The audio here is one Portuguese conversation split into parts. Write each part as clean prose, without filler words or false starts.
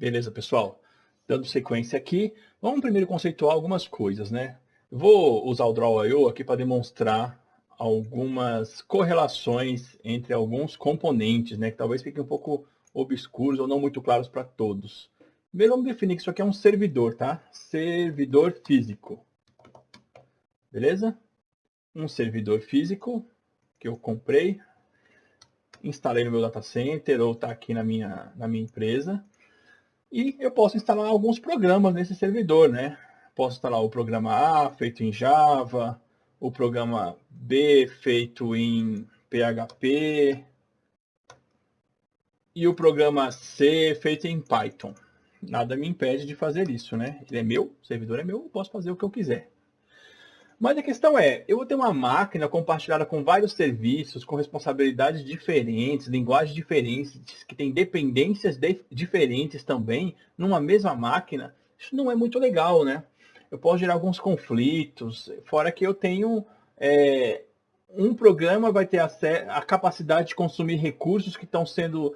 Beleza, pessoal? Dando sequência aqui, vamos primeiro conceituar algumas coisas, né? Eu vou usar o Draw.io aqui para demonstrar algumas correlações entre alguns componentes, né? Que talvez fiquem um pouco obscuros ou não muito claros para todos. Primeiro vamos definir que isso aqui é um servidor, tá? Servidor físico. Beleza? Um servidor físico que eu comprei, instalei no meu data center ou está aqui na minha empresa. E eu posso instalar alguns programas nesse servidor, né? Posso instalar o programa A feito em Java, o programa B feito em PHP e o programa C feito em Python. Nada me impede de fazer isso, né? Ele é meu, o servidor é meu, eu posso fazer o que eu quiser. Mas a questão é, eu vou ter uma máquina compartilhada com vários serviços, com responsabilidades diferentes, linguagens diferentes, que tem dependências diferentes também, numa mesma máquina. Isso não é muito legal, né? Eu posso gerar alguns conflitos, fora que eu tenho... um programa vai ter a capacidade de consumir recursos que estão sendo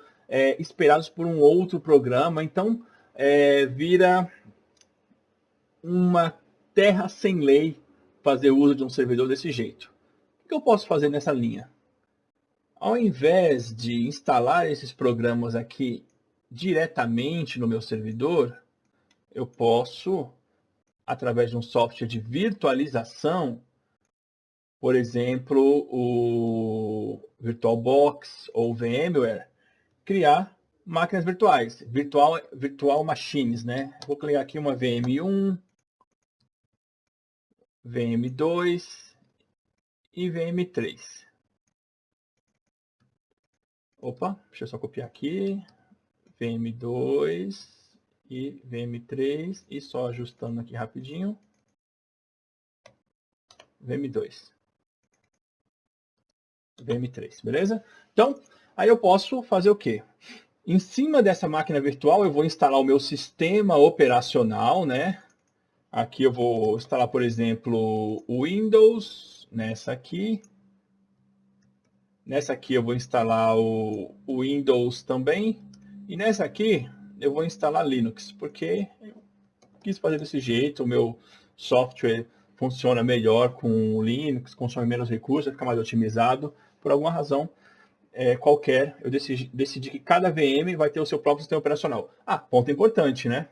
esperados por um outro programa, então vira uma terra sem lei fazer uso de um servidor desse jeito. O que eu posso fazer nessa linha? Ao invés de instalar esses programas aqui diretamente no meu servidor, eu posso, através de um software de virtualização, por exemplo, o VirtualBox ou VMware, criar máquinas virtuais, virtual machines, né? Vou clicar aqui uma VM1, VM2 e VM3. Opa, deixa eu só copiar aqui. VM2 e VM3 e só ajustando aqui rapidinho. VM2. VM3, beleza? Então, aí eu posso fazer o quê? Em cima dessa máquina virtual eu vou instalar o meu sistema operacional, né? Aqui eu vou instalar, por exemplo, o Windows, nessa aqui. Nessa aqui eu vou instalar o Windows também. E nessa aqui eu vou instalar Linux, porque eu quis fazer desse jeito. O meu software funciona melhor com o Linux, consome menos recursos, fica mais otimizado. Por alguma razão qualquer, eu decidi que cada VM vai ter o seu próprio sistema operacional. Ah, ponto importante, né?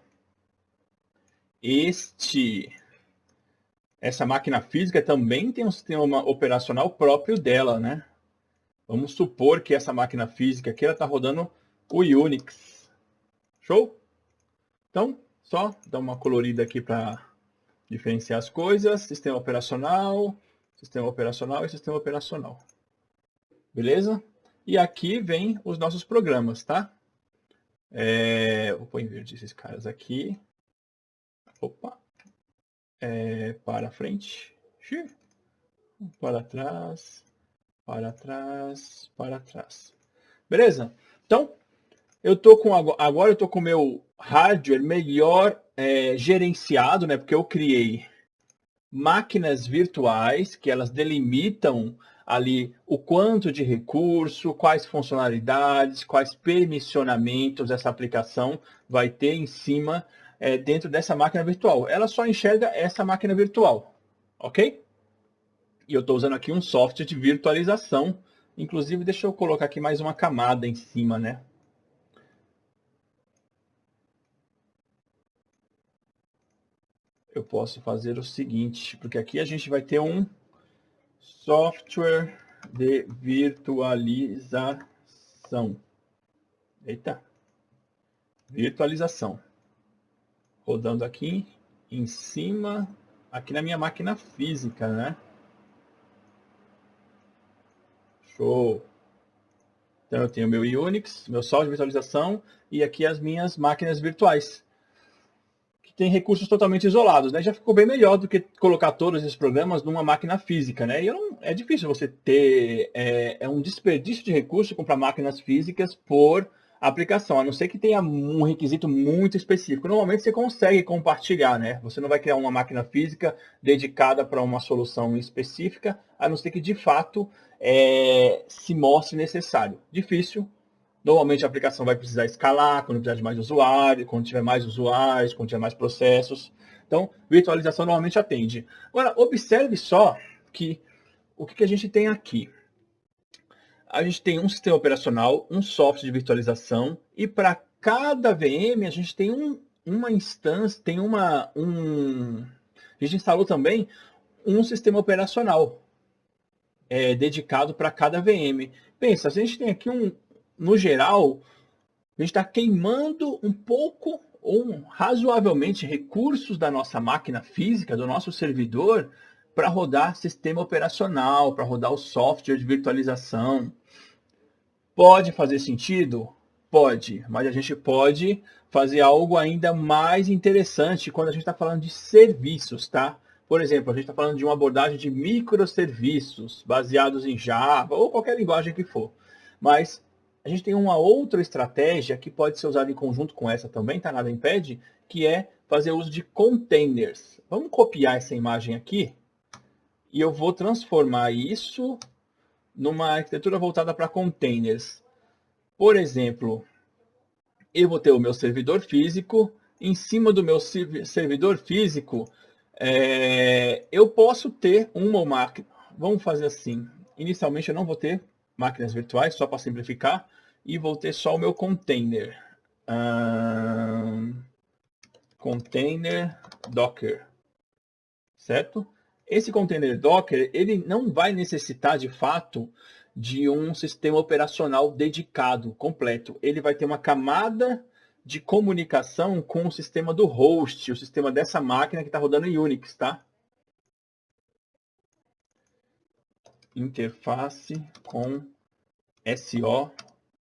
Essa máquina física também tem um sistema operacional próprio dela, né? Vamos supor que essa máquina física aqui está rodando o Unix. Show? Então, só dar uma colorida aqui para diferenciar as coisas. Sistema operacional e sistema operacional. Beleza? E aqui vem os nossos programas, tá? Vou pôr em verde esses caras aqui. Opa. Para frente. Para trás. Para trás. Para trás. Beleza? Então, agora eu estou com o meu hardware melhor gerenciado, né? Porque eu criei máquinas virtuais que elas delimitam ali o quanto de recurso, quais funcionalidades, quais permissionamentos essa aplicação vai ter em cima dentro dessa máquina virtual. Ela só enxerga essa máquina virtual, ok? E eu estou usando aqui um software de virtualização. Inclusive, deixa eu colocar aqui mais uma camada em cima, né? Eu posso fazer o seguinte, porque aqui a gente vai ter um software de virtualização. Eita. Virtualização. Rodando aqui em cima, aqui na minha máquina física, né? Show. Então eu tenho meu Unix, meu software de virtualização e aqui as minhas máquinas virtuais, que tem recursos totalmente isolados, né? Já ficou bem melhor do que colocar todos esses programas numa máquina física, né? E é difícil você ter, um desperdício de recursos comprar máquinas físicas por aplicação, a não ser que tenha um requisito muito específico. Normalmente você consegue compartilhar, né? Você não vai criar uma máquina física dedicada para uma solução específica, a não ser que de fato se mostre necessário. Difícil, Normalmente a aplicação vai precisar escalar quando precisar de mais usuários, quando tiver mais usuários, quando tiver mais processos. Então, virtualização normalmente atende. Agora, observe só que o que a gente tem aqui. A gente tem um sistema operacional, um software de virtualização, e para cada VM a gente tem uma instância, a gente instalou também um sistema operacional dedicado para cada VM. Pensa, a gente tem aqui no geral, a gente está queimando um pouco ou razoavelmente recursos da nossa máquina física, do nosso servidor, para rodar sistema operacional, para rodar o software de virtualização. Pode fazer sentido? Pode, mas a gente pode fazer algo ainda mais interessante quando a gente está falando de serviços, tá? Por exemplo, a gente está falando de uma abordagem de microserviços baseados em Java ou qualquer linguagem que for. Mas a gente tem uma outra estratégia que pode ser usada em conjunto com essa também, tá? Nada impede, que é fazer uso de containers. Vamos copiar essa imagem aqui e eu vou transformar isso numa arquitetura voltada para containers. Por exemplo, eu vou ter o meu servidor físico. Em cima do meu servidor físico, eu posso ter uma máquina. Vamos fazer assim. Inicialmente eu não vou ter máquinas virtuais, só para simplificar. E vou ter só o meu container. Container Docker. Certo? Esse container Docker, ele não vai necessitar de fato de um sistema operacional dedicado, completo. Ele vai ter uma camada de comunicação com o sistema do host, o sistema dessa máquina que está rodando em Unix, tá? Interface com SO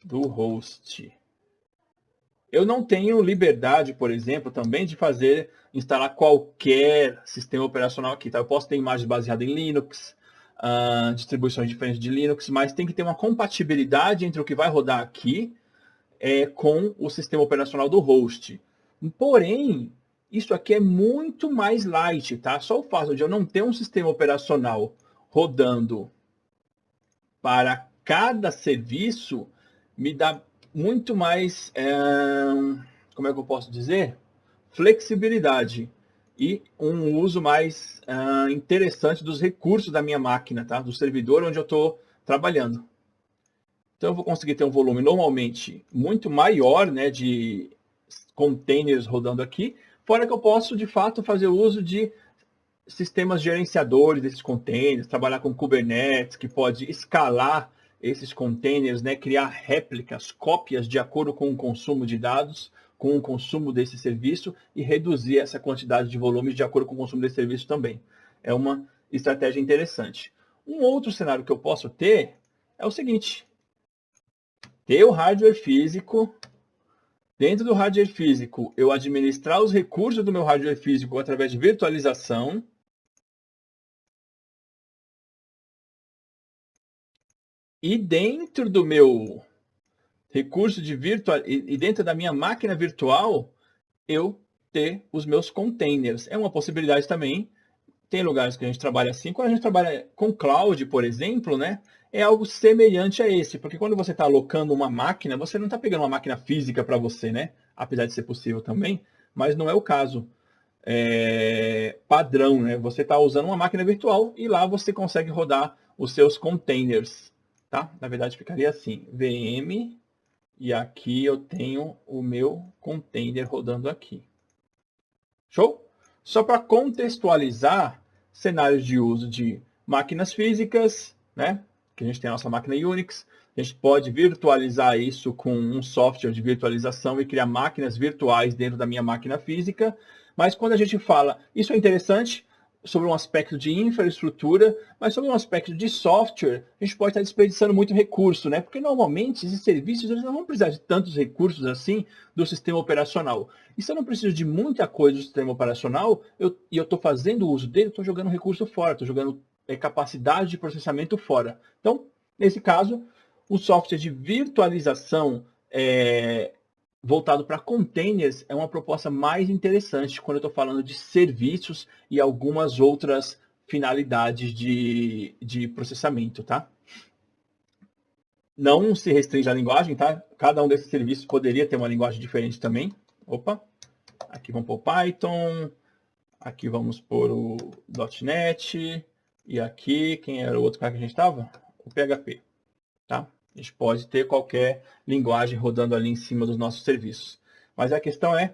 do host. Eu não tenho liberdade, por exemplo, também de instalar qualquer sistema operacional aqui. Tá? Eu posso ter imagens baseadas em Linux, distribuições diferentes de Linux, mas tem que ter uma compatibilidade entre o que vai rodar aqui com o sistema operacional do host. Porém, isso aqui é muito mais light, tá? Só o fato de eu não ter um sistema operacional rodando para cada serviço me dá muito mais, como é que eu posso dizer? Flexibilidade e um uso mais interessante dos recursos da minha máquina, tá? Do servidor onde eu estou trabalhando. Então eu vou conseguir ter um volume normalmente muito maior, né, de containers rodando aqui, fora que eu posso de fato fazer uso de sistemas gerenciadores desses containers, trabalhar com Kubernetes, que pode escalar esses containers, né, criar réplicas, cópias de acordo com o consumo de dados, com o consumo desse serviço e reduzir essa quantidade de volumes de acordo com o consumo desse serviço também. É uma estratégia interessante. Um outro cenário que eu posso ter é o seguinte: ter o hardware físico. Dentro do hardware físico, eu administrar os recursos do meu hardware físico através de virtualização. E dentro do meu recurso de virtual e dentro da minha máquina virtual, eu ter os meus containers. É uma possibilidade também. Tem lugares que a gente trabalha assim. Quando a gente trabalha com cloud, por exemplo, né, é algo semelhante a esse. Porque quando você está alocando uma máquina, você não está pegando uma máquina física para você, né? Apesar de ser possível também, mas não é o caso padrão, né? Você está usando uma máquina virtual e lá você consegue rodar os seus containers. Tá? Na verdade, ficaria assim, VM, e aqui eu tenho o meu container rodando aqui. Show? Só para contextualizar cenários de uso de máquinas físicas, né? Que a gente tem a nossa máquina Unix, a gente pode virtualizar isso com um software de virtualização e criar máquinas virtuais dentro da minha máquina física. Mas quando a gente fala, isso é interessante, sobre um aspecto de infraestrutura, mas sobre um aspecto de software, a gente pode estar desperdiçando muito recurso, né? Porque normalmente esses serviços eles não vão precisar de tantos recursos assim do sistema operacional. E se eu não preciso de muita coisa do sistema operacional, e eu estou fazendo uso dele, estou jogando recurso fora, estou jogando capacidade de processamento fora. Então, nesse caso, o software de virtualização voltado para containers é uma proposta mais interessante quando eu estou falando de serviços e algumas outras finalidades de processamento, tá? Não se restringe à linguagem, tá? Cada um desses serviços poderia ter uma linguagem diferente também. Opa, aqui vamos pôr Python, aqui vamos pôr o .NET, e aqui, quem era o outro cara que a gente estava? O PHP, tá? A gente pode ter qualquer linguagem rodando ali em cima dos nossos serviços. Mas a questão é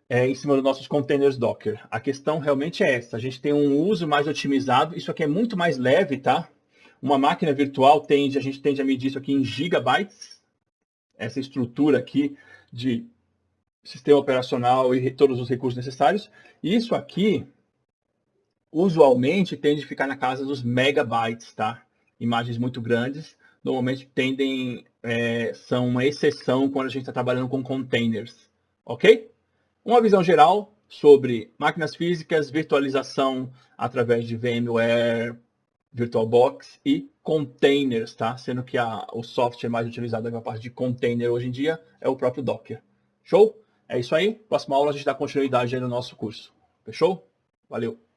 em cima dos nossos containers Docker. A questão realmente é essa. A gente tem um uso mais otimizado. Isso aqui é muito mais leve, tá? Uma máquina virtual a gente tende a medir isso aqui em gigabytes. Essa estrutura aqui de sistema operacional e todos os recursos necessários. Isso aqui, usualmente, tende a ficar na casa dos megabytes, tá? Imagens muito grandes, normalmente são uma exceção quando a gente está trabalhando com containers, ok? Uma visão geral sobre máquinas físicas, virtualização através de VMware, VirtualBox e containers, tá? Sendo que o software mais utilizado na parte de container hoje em dia é o próprio Docker. Show? É isso aí. Próxima aula a gente dá continuidade aí no nosso curso. Fechou? Valeu!